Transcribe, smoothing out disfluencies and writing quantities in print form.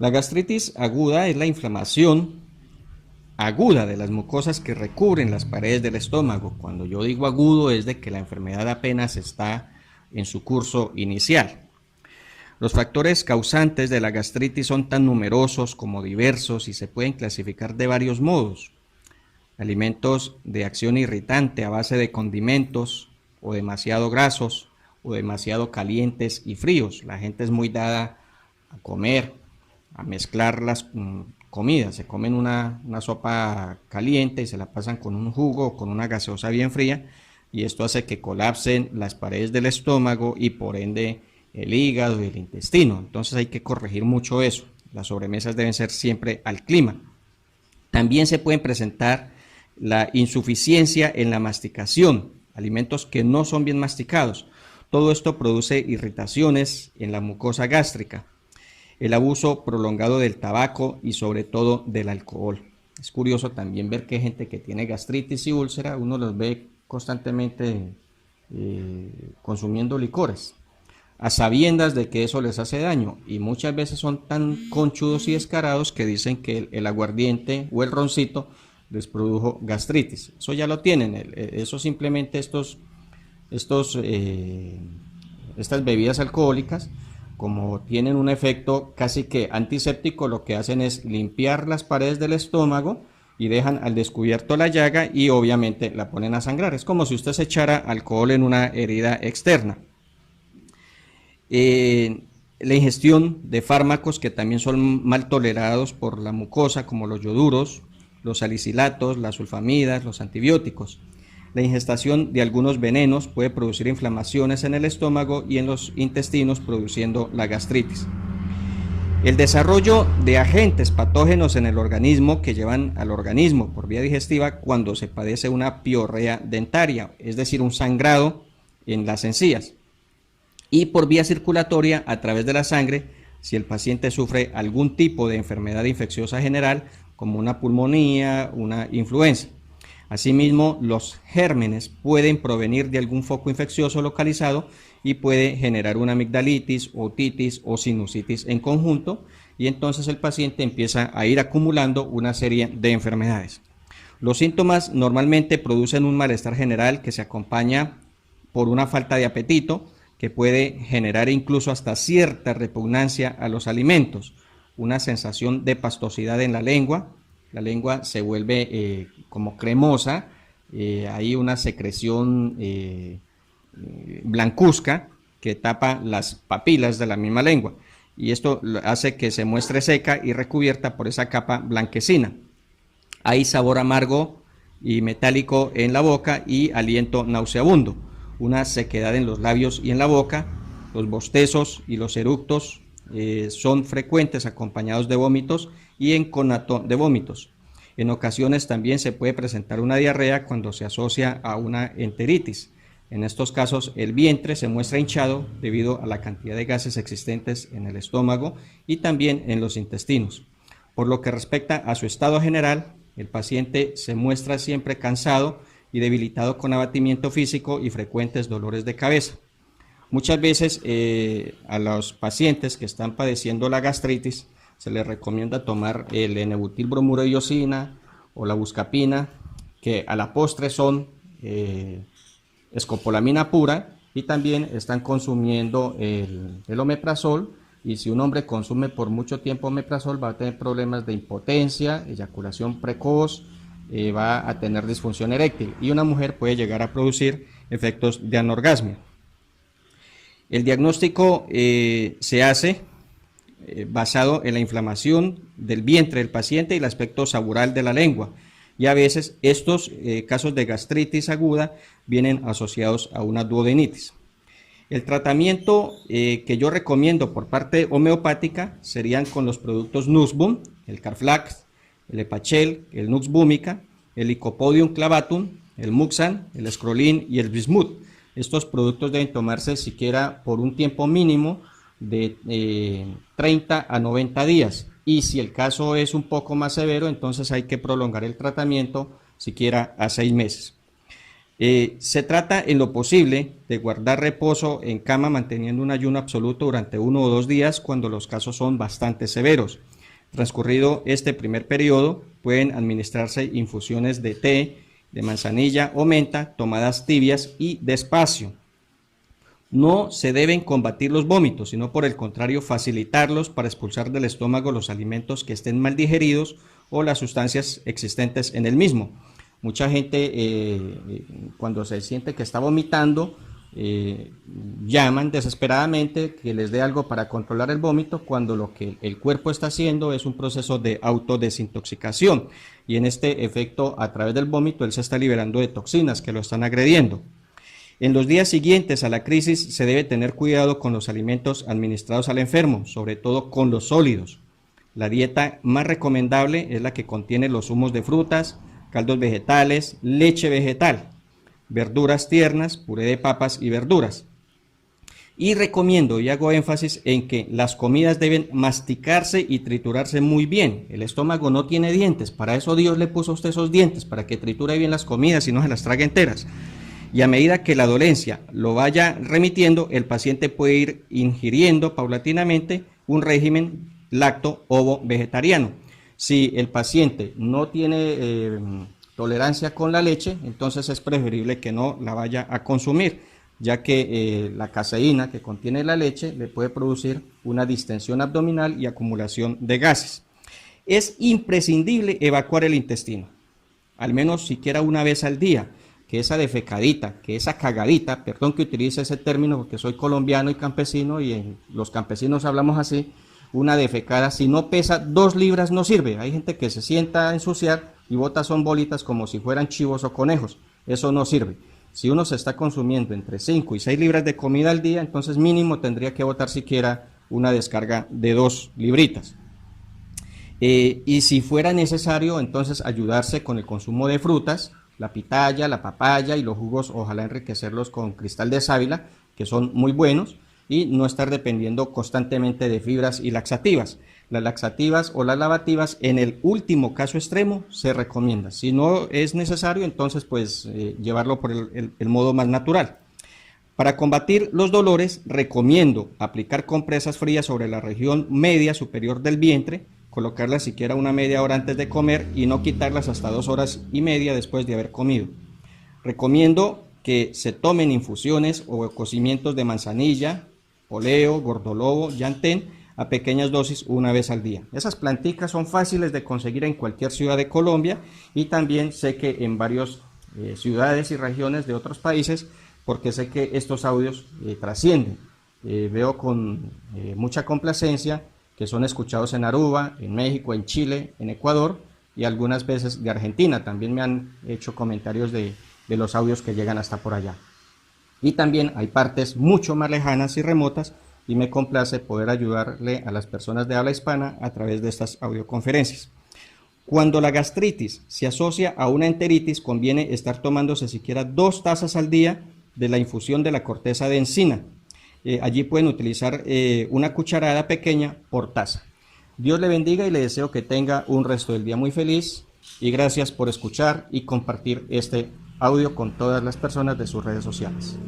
La gastritis aguda es la inflamación aguda de las mucosas que recubren las paredes del estómago. Cuando yo digo agudo es de que la enfermedad apenas está en su curso inicial. Los factores causantes de la gastritis son tan numerosos como diversos y se pueden clasificar de varios modos. Alimentos de acción irritante a base de condimentos o demasiado grasos o demasiado calientes y fríos. La gente es muy dada a comer, a mezclar las comidas. Se comen una sopa caliente y se la pasan con un jugo o con una gaseosa bien fría, y esto hace que colapsen las paredes del estómago y por ende el hígado y el intestino. Entonces hay que corregir mucho eso. Las sobremesas deben ser siempre al clima. También se pueden presentar la insuficiencia en la masticación, alimentos que no son bien masticados. Todo esto produce irritaciones en la mucosa gástrica. El abuso prolongado del tabaco y sobre todo del alcohol. Es curioso también ver que hay gente que tiene gastritis y úlcera, uno los ve constantemente consumiendo licores, a sabiendas de que eso les hace daño, y muchas veces son tan conchudos y descarados que dicen que el aguardiente o el roncito les produjo gastritis. Eso ya lo tienen, eso simplemente estas bebidas alcohólicas, como tienen un efecto casi que antiséptico, lo que hacen es limpiar las paredes del estómago y dejan al descubierto la llaga y obviamente la ponen a sangrar. Es como si usted se echara alcohol en una herida externa. La ingestión de fármacos que también son mal tolerados por la mucosa, como los ioduros, los salicilatos, las sulfamidas, los antibióticos. La ingestación de algunos venenos puede producir inflamaciones en el estómago y en los intestinos, produciendo la gastritis. El desarrollo de agentes patógenos en el organismo que llevan al organismo por vía digestiva cuando se padece una piorrea dentaria, es decir, un sangrado en las encías. Y por vía circulatoria a través de la sangre, si el paciente sufre algún tipo de enfermedad infecciosa general, como una pulmonía, una influenza. Asimismo, los gérmenes pueden provenir de algún foco infeccioso localizado y puede generar una amigdalitis, otitis o sinusitis en conjunto, y entonces el paciente empieza a ir acumulando una serie de enfermedades. Los síntomas normalmente producen un malestar general que se acompaña por una falta de apetito, que puede generar incluso hasta cierta repugnancia a los alimentos, una sensación de pastosidad en la lengua se vuelve como cremosa, hay una secreción blancuzca que tapa las papilas de la misma lengua, y esto hace que se muestre seca y recubierta por esa capa blanquecina. Hay sabor amargo y metálico en la boca y aliento nauseabundo, una sequedad en los labios y en la boca. Los bostezos y los eructos son frecuentes, acompañados de vómitos y en conato de vómitos. En ocasiones también se puede presentar una diarrea cuando se asocia a una enteritis. En estos casos el vientre se muestra hinchado debido a la cantidad de gases existentes en el estómago y también en los intestinos. Por lo que respecta a su estado general, el paciente se muestra siempre cansado y debilitado, con abatimiento físico y frecuentes dolores de cabeza. Muchas veces a los pacientes que están padeciendo la gastritis se les recomienda tomar el N-butilbromuro de iosina o la buscapina, que a la postre son escopolamina pura, y también están consumiendo el omeprazol, y si un hombre consume por mucho tiempo omeprazol va a tener problemas de impotencia, eyaculación precoz, va a tener disfunción eréctil, y una mujer puede llegar a producir efectos de anorgasmia. El diagnóstico se hace basado en la inflamación del vientre del paciente y el aspecto saboral de la lengua, y a veces estos casos de gastritis aguda vienen asociados a una duodenitis. El tratamiento que yo recomiendo por parte homeopática serían con los productos Nuxbum, el Carflax, el Epachel, el Nux Vomica, el Lycopodium clavatum, el Muxan, el Scrolin y el Bismuth. Estos productos deben tomarse siquiera por un tiempo mínimo de 30 a 90 días, y si el caso es un poco más severo, entonces hay que prolongar el tratamiento siquiera a 6 meses. Se trata en lo posible de guardar reposo en cama manteniendo un ayuno absoluto durante 1 o 2 días cuando los casos son bastante severos. Transcurrido este primer periodo, pueden administrarse infusiones de té, de manzanilla o menta, tomadas tibias y despacio. No se deben combatir los vómitos, sino por el contrario facilitarlos para expulsar del estómago los alimentos que estén mal digeridos o las sustancias existentes en el mismo. Mucha gente cuando se siente que está vomitando, llaman desesperadamente que les dé algo para controlar el vómito, cuando lo que el cuerpo está haciendo es un proceso de autodesintoxicación, y en este efecto, a través del vómito, él se está liberando de toxinas que lo están agrediendo. En los días siguientes a la crisis se debe tener cuidado con los alimentos administrados al enfermo, sobre todo con los sólidos. La dieta más recomendable es la que contiene los zumos de frutas, caldos vegetales, leche vegetal, verduras tiernas, puré de papas y verduras. Y recomiendo y hago énfasis en que las comidas deben masticarse y triturarse muy bien. El estómago no tiene dientes, para eso Dios le puso a usted esos dientes, para que triture bien las comidas y no se las trague enteras. Y a medida que la dolencia lo vaya remitiendo, el paciente puede ir ingiriendo paulatinamente un régimen lacto-ovo-vegetariano. Si el paciente no tiene tolerancia con la leche, entonces es preferible que no la vaya a consumir, ya que la caseína que contiene la leche le puede producir una distensión abdominal y acumulación de gases. Es imprescindible evacuar el intestino, al menos siquiera una vez al día, que esa defecadita, que esa cagadita, perdón que utilice ese término porque soy colombiano y campesino y los campesinos hablamos así, una defecada, si no pesa 2 libras no sirve. Hay gente que se sienta a ensuciar y bota son bolitas como si fueran chivos o conejos, eso no sirve. Si uno se está consumiendo entre 5 y 6 libras de comida al día, entonces mínimo tendría que botar siquiera una descarga de 2 libritas. Y si fuera necesario, entonces ayudarse con el consumo de frutas, la pitaya, la papaya y los jugos, ojalá enriquecerlos con cristal de sábila, que son muy buenos, y no estar dependiendo constantemente de fibras y laxativas. Las laxativas o las lavativas, en el último caso extremo, se recomienda. Si no es necesario, entonces pues llevarlo por el modo más natural. Para combatir los dolores, recomiendo aplicar compresas frías sobre la región media superior del vientre, colocarlas siquiera una media hora antes de comer y no quitarlas hasta 2 horas y media después de haber comido. Recomiendo que se tomen infusiones o cocimientos de manzanilla, poleo, gordolobo, llantén a pequeñas dosis una vez al día. Esas planticas son fáciles de conseguir en cualquier ciudad de Colombia, y también sé que en varias ciudades y regiones de otros países, porque sé que estos audios trascienden. Veo con mucha complacencia que son escuchados en Aruba, en México, en Chile, en Ecuador y algunas veces de Argentina. También me han hecho comentarios de los audios que llegan hasta por allá. Y también hay partes mucho más lejanas y remotas, y me complace poder ayudarle a las personas de habla hispana a través de estas audioconferencias. Cuando la gastritis se asocia a una enteritis, conviene estar tomándose siquiera 2 tazas al día de la infusión de la corteza de encina. Allí pueden utilizar una cucharada pequeña por taza. Dios le bendiga y le deseo que tenga un resto del día muy feliz, y gracias por escuchar y compartir este audio con todas las personas de sus redes sociales.